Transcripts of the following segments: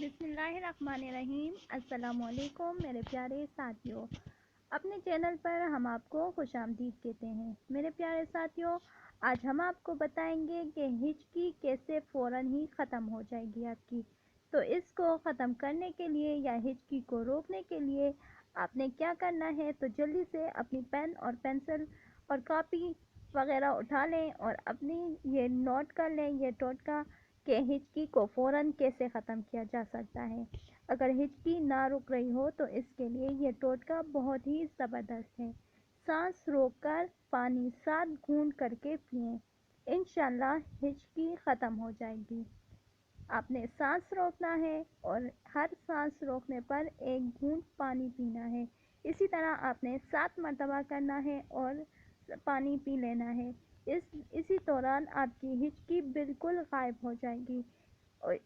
बिस्मिल्लाहिर्रहमानिर्रहीम। अस्सलामुअलैकुम मेरे प्यारे साथियों, अपने चैनल पर हम आपको खुशामदीद कहते हैं। मेरे प्यारे साथियों, आज हम आपको बताएंगे कि हिचकी कैसे फ़ौरन ही ख़त्म हो जाएगी आपकी। तो इसको ख़त्म करने के लिए या हिचकी को रोकने के लिए आपने क्या करना है, तो जल्दी से अपनी पेन और पेंसिल और कॉपी वगैरह उठा लें और अपनी ये नोट कर लें ये टोटका कि हिचकी को फ़ौरन कैसे ख़त्म किया जा सकता है। अगर हिचकी ना रुक रही हो तो इसके लिए ये टोटका बहुत ही ज़बरदस्त है। सांस रोककर पानी 7 घूंट करके पिएं, इंशाल्लाह हिचकी ख़त्म हो जाएगी। आपने सांस रोकना है और हर सांस रोकने पर 1 घूंट पानी पीना है। इसी तरह आपने 7 मरतबा करना है और पानी पी लेना है। इसी दौरान आपकी हिचकी बिल्कुल गायब हो जाएगी।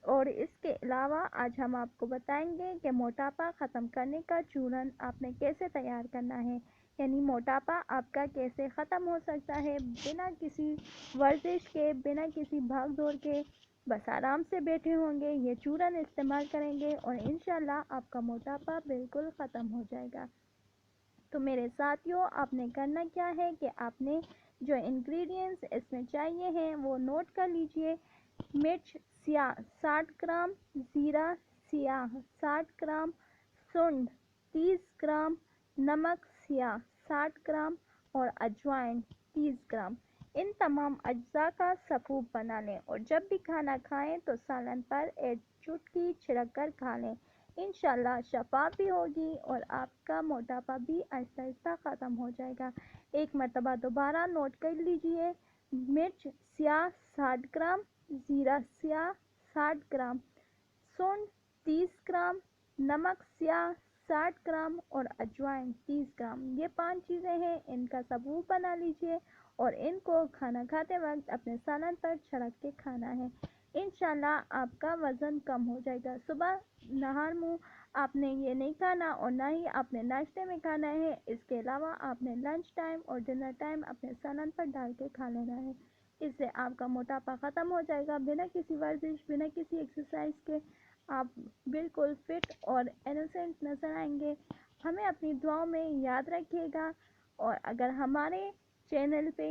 और इसके अलावा आज हम आपको बताएंगे कि मोटापा ख़त्म करने का चूरन आपने कैसे तैयार करना है, यानी मोटापा आपका कैसे ख़त्म हो सकता है बिना किसी वर्जिश के, बिना किसी भाग दौड़ के। बस आराम से बैठे होंगे, ये चूरन इस्तेमाल करेंगे और इंशाल्लाह आपका मोटापा बिल्कुल ख़त्म हो जाएगा। तो मेरे साथियों, आपने करना क्या है कि आपने जो इंग्रेडिएंट्स इसमें चाहिए हैं वो नोट कर लीजिए। मिर्च स्याह 60 ग्राम, ज़ीरा स्याह 60 ग्राम, सुंड 30 ग्राम, नमक स्याह 60 ग्राम और अजवाइन 30 ग्राम। इन तमाम अज्जा का सफ़ूफ बना लें और जब भी खाना खाएं तो सालन पर एक चुटकी छिड़क कर खा लें। इंशाल्लाह शफा भी होगी और आपका मोटापा भी आहिस्ता आहिस्ता ख़त्म हो जाएगा। एक मरतबा दोबारा नोट कर लीजिए। मिर्च स्याह 60 ग्राम, ज़ीरा स्याह 60 ग्राम, सूंड 30 ग्राम, नमक स्याह 60 ग्राम और अजवाइन 30 ग्राम। ये 5 चीज़ें हैं, इनका सबूत बना लीजिए और इनको खाना खाते वक्त अपने सालन पर छिड़क के खाना है। इंशाल्लाह आपका वज़न कम हो जाएगा। सुबह नहार मुँह आपने ये नहीं खाना और ना ही आपने नाश्ते में खाना है। इसके अलावा आपने लंच टाइम और डिनर टाइम अपने सालन पर डाल के खा लेना है। इससे आपका मोटापा ख़त्म हो जाएगा। बिना किसी वर्जिश, बिना किसी एक्सरसाइज के आप बिल्कुल फिट और इनोसेंट नज़र आएंगे। हमें अपनी दुआओं में याद रखिएगा और अगर हमारे चैनल पे